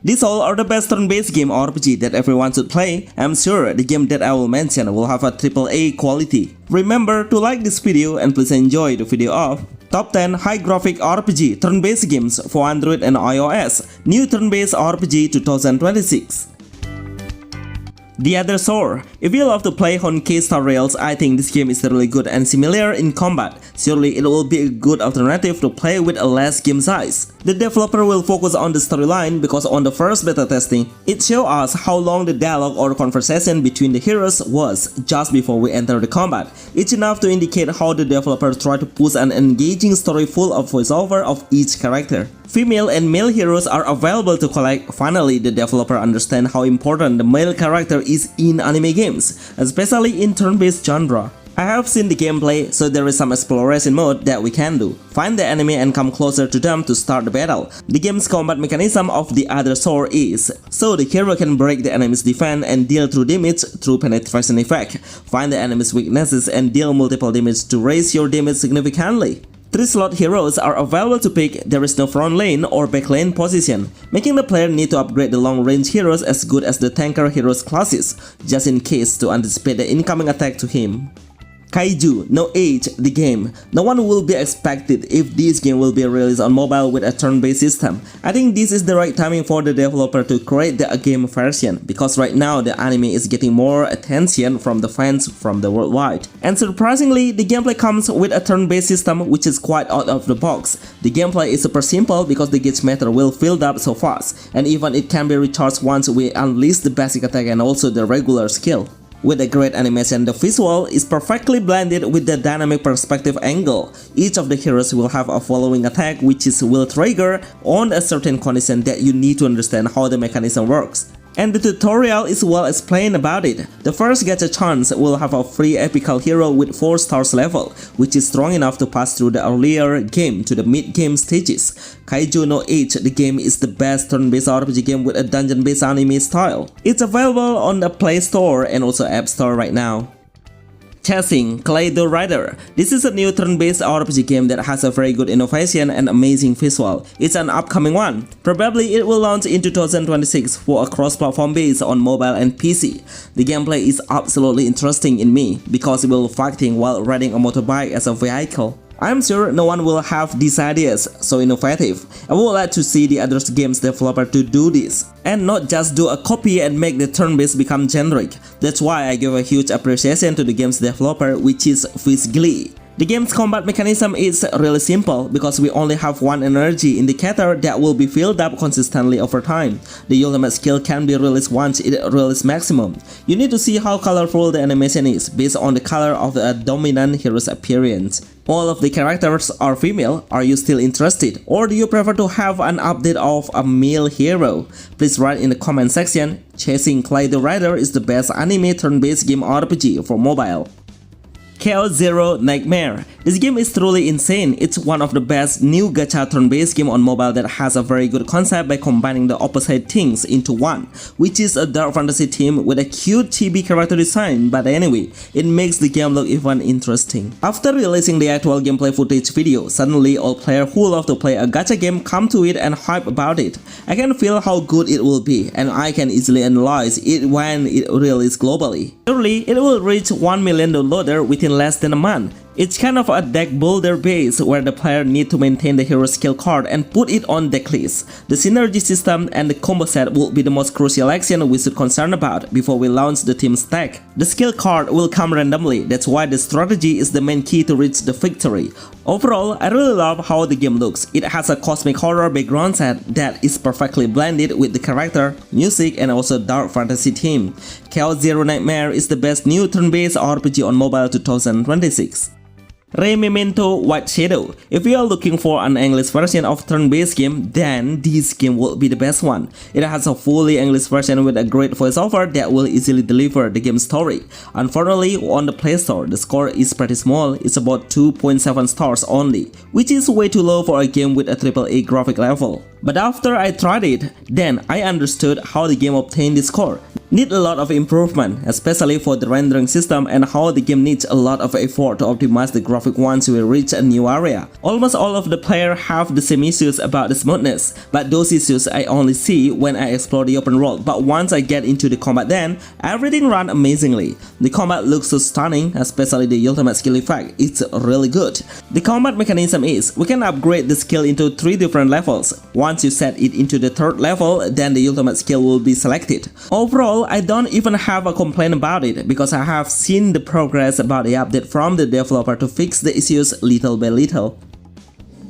These all are the best turn-based game RPG that everyone should play. I'm sure the game that I will mention will have a AAA quality. Remember to like this video and please enjoy the video of Top 10 High Graphic RPG Turn-based Games for Android and iOS, New Turn-based RPG 2026. The Other Shore. If you love to play Honkai Star Rails, I think this game is really good and similar in combat. Surely it will be a good alternative to play with a less game size. The developer will focus on the storyline because on the first beta testing, it showed us how long the dialogue or conversation between the heroes was just before we enter the combat. It's enough to indicate how the developer tried to push an engaging story full of voiceover of each character. Female and male heroes are available to collect. Finally, the developer understands how important the male character is in anime games, especially in turn-based genre. I have seen the gameplay, so there is some exploration mode that we can do. Find the enemy and come closer to them to start the battle. The game's combat mechanism of The Other Shore is so the hero can break the enemy's defense and deal true damage through penetration effect. Find the enemy's weaknesses and deal multiple damage to raise your damage significantly. 3 slot heroes are available to pick. There is no front lane or back lane position, making the player need to upgrade the long range heroes as good as the tanker heroes classes, just in case to anticipate the incoming attack to him. Kaiju No, the game. No one will be expected if this game will be released on mobile with a turn-based system. I think this is the right timing for the developer to create the game version, because right now the anime is getting more attention from the fans from the worldwide. And surprisingly, the gameplay comes with a turn-based system which is quite out of the box. The gameplay is super simple because the gauge meter will fill up so fast, and even it can be recharged once we unleash the basic attack and also the regular skill. With a great animation, the visual is perfectly blended with the dynamic perspective angle. Each of the heroes will have a following attack which will trigger on a certain condition that you need to understand how the mechanism works. And the tutorial is well explained about it. The first gacha chance will have a free epical hero with 4 stars level, which is strong enough to pass through the earlier game to the mid-game stages. Kaiju No, the game is the best turn-based RPG game with a dungeon-based anime style. It's available on the Play Store and also App Store right now. Chasing Kaleidorider. This is a new turn-based RPG game that has a very good innovation and amazing visual. It's an upcoming one. Probably it will launch in 2026 for a cross-platform base on mobile and PC. The gameplay is absolutely interesting in me because it will fighting while riding a motorbike as a vehicle. I'm sure no one will have these ideas so innovative. I would like to see the other games developer to do this and not just do a copy and make the turn-based become generic. That's why I give a huge appreciation to the game's developer, which is Physglee. The game's combat mechanism is really simple because we only have one energy indicator that will be filled up consistently over time. The ultimate skill can be released once it releases maximum. You need to see how colorful the animation is based on the color of the dominant hero's appearance. All of the characters are female. Are you still interested, or do you prefer to have an update of a male hero? Please write in the comment section. Chasing Kaleidorider is the best anime turn-based game RPG for mobile. Chaos Zero Nightmare. This game is truly insane. It's one of the best new gacha turn-based game on mobile that has a very good concept by combining the opposite things into one, which is a dark fantasy theme with a cute chibi character design. But anyway, it makes the game look even interesting. After releasing the actual gameplay footage video, suddenly all players who love to play a gacha game come to it and hype about it. I can feel how good it will be, and I can easily analyze it when it releases globally. Surely, it will reach 1 million downloaders within less than a month. It's kind of a deck builder base where the player need to maintain the hero skill card and put it on deck list. The synergy system and the combo set will be the most crucial action we should concern about before we launch the team's deck. The skill card will come randomly, that's why the strategy is the main key to reach the victory. Overall, I really love how the game looks. It has a cosmic horror background set that is perfectly blended with the character, music, and also dark fantasy theme. Chaos Zero Nightmare is the best new turn-based RPG on mobile 2026. Rememento White Shadow. If you are looking for an English version of turn-based game, then this game will be the best one. It has a fully English version with a great voiceover that will easily deliver the game's story. Unfortunately, on the Play Store, the score is pretty small. It's about 2.7 stars only, which is way too low for a game with a AAA graphic level. But after I tried it, then I understood how the game obtained this score. need a lot of improvement, especially for the rendering system and how the game needs a lot of effort to optimize the graphic once we reach a new area. Almost all of the players have the same issues about the smoothness, but those issues I only see when I explore the open world. But once I get into the combat, then everything runs amazingly. The combat looks so stunning, especially the ultimate skill effect. It's really good. The combat mechanism is, we can upgrade the skill into 3 different levels. Once you set it into the 3rd level, then the ultimate skill will be selected. Overall, I don't even have a complaint about it because I have seen the progress about the update from the developer to fix the issues little by little.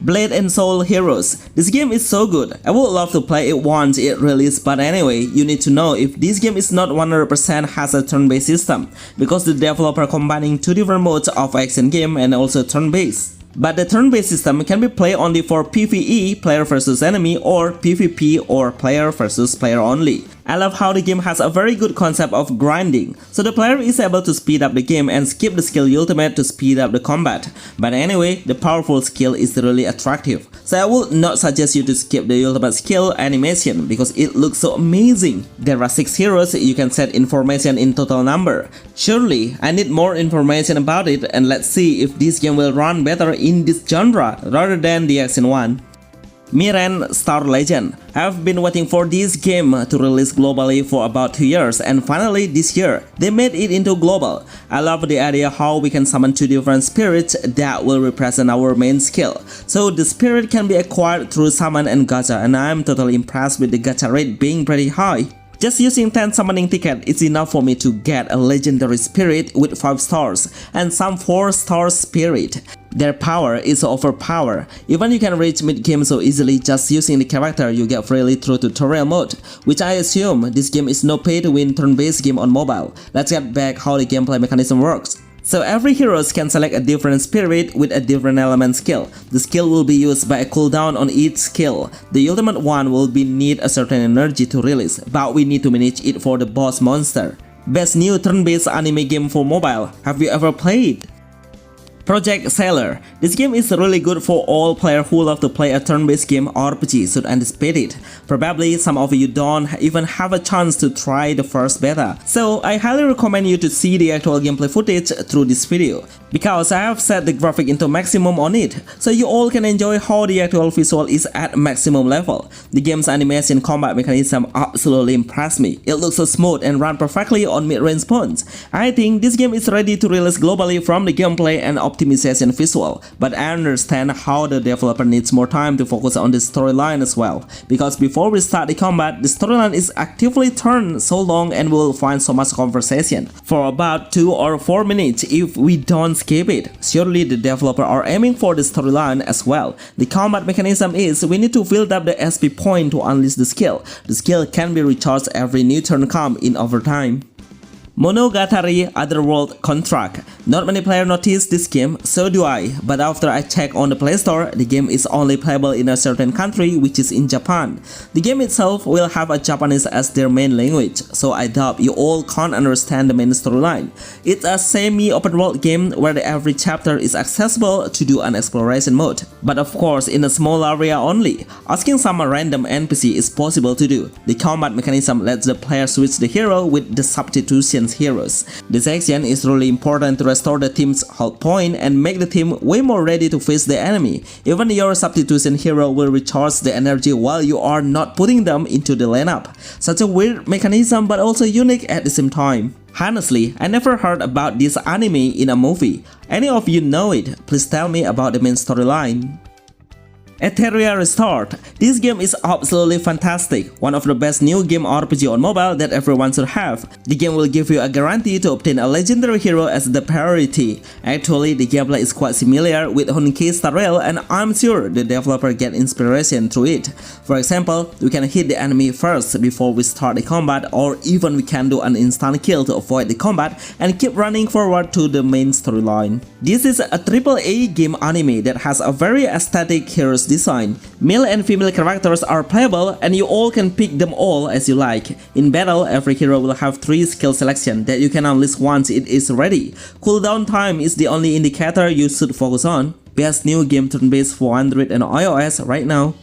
Blade and Soul Heroes. This game is so good. I would love to play it once it released, but anyway, you need to know if this game is not 100% has a turn-based system because the developer combining 2 different modes of action game and also turn-based. But the turn-based system can be played only for PvE, player versus enemy, or PvP, or player versus player only. I love how the game has a very good concept of grinding, so the player is able to speed up the game and skip the skill ultimate to speed up the combat. But anyway, the powerful skill is really attractive, so I would not suggest you to skip the ultimate skill animation because it looks so amazing. There are 6 heroes, you can set information in total number. Surely, I need more information about it, and let's see if this game will run better in this genre rather than the action one. Mirren Star Legend. I've been waiting for this game to release globally for about 2 years, and finally this year, they made it into global. I love the idea how we can summon 2 different spirits that will represent our main skill. So the spirit can be acquired through summon and gacha, and I'm totally impressed with the gacha rate being pretty high. Just using 10 summoning tickets is enough for me to get a legendary spirit with 5 stars and some 4-star spirit. Their power is overpowered. Even you can reach mid-game so easily just using the character you get freely through tutorial mode, which I assume this game is no pay-to-win turn-based game on mobile. Let's get back how the gameplay mechanism works. So every hero can select a different spirit with a different element skill. The skill will be used by a cooldown on each skill. The ultimate one will need a certain energy to release, but we need to manage it for the boss monster. Best new turn-based anime game for mobile. Have you ever played? Project Sailor. This game is really good for all players who love to play a turn-based game RPG should anticipate it. Probably some of you don't even have a chance to try the first beta, so I highly recommend you to see the actual gameplay footage through this video, because I have set the graphic into maximum on it, so you all can enjoy how the actual visual is at maximum level. The game's animation combat mechanism absolutely impressed me. It looks so smooth and runs perfectly on mid-range phones. I think this game is ready to release globally from the gameplay and optimization visual, but I understand how the developer needs more time to focus on the storyline as well, because before we start the combat, the storyline is actively turned so long and we'll find so much conversation for about 2 or 4 minutes if we don't skip it. Surely the developer are aiming for the storyline as well. The combat mechanism is we need to build up the SP point to unleash the skill. The skill can be recharged every new turn come in over time. Monogatari Otherworld Contract. Not many players notice this game, so do I, but after I check on the Play Store, the game is only playable in a certain country, which is in Japan. The game itself will have a Japanese as their main language, so I doubt you all can't understand the main storyline. It's a semi-open world game where every chapter is accessible to do an exploration mode, but of course in a small area only. Asking some random NPC is possible to do. The combat mechanism lets the player switch the hero with the substitution heroes. This action is really important to restore the team's health point and make the team way more ready to face the enemy. Even your substitution hero will recharge the energy while you are not putting them into the lineup. Such a weird mechanism but also unique at the same time. Honestly, I never heard about this anime in a movie. Any of you know it? Please tell me about the main storyline. Etheria Restart. This game is absolutely fantastic, one of the best new game RPG on mobile that everyone should have. The game will give you a guarantee to obtain a legendary hero as the priority. Actually, the gameplay is quite similar with Honkai style, and I'm sure the developer get inspiration through it. For example, we can hit the enemy first before we start the combat, or even we can do an instant kill to avoid the combat and keep running forward to the main storyline. This is a AAA game anime that has a very aesthetic hero's design. Male and female characters are playable and you all can pick them all as you like. In battle, every hero will have 3 skill selection that you can unleash once it is ready. Cooldown time is the only indicator you should focus on. Best new game turn-based for Android and iOS right now.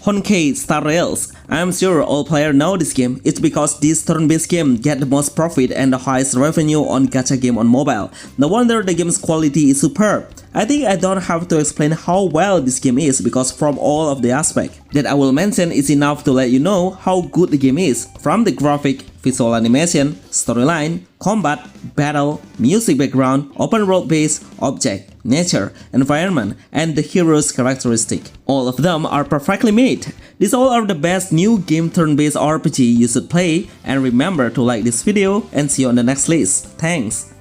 Honkai Star Rails. I'm sure all players know this game. It's because this turn-based game get the most profit and the highest revenue on gacha game on mobile. No wonder the game's quality is superb. I think I don't have to explain how well this game is because from all of the aspects that I will mention is enough to let you know how good the game is, from the graphic, visual animation, storyline, combat, battle, music background, open world base, object, nature, environment, and the hero's characteristic. All of them are perfectly made. These all are the best new game turn-based RPG you should play, and remember to like this video and see you on the next list. Thanks!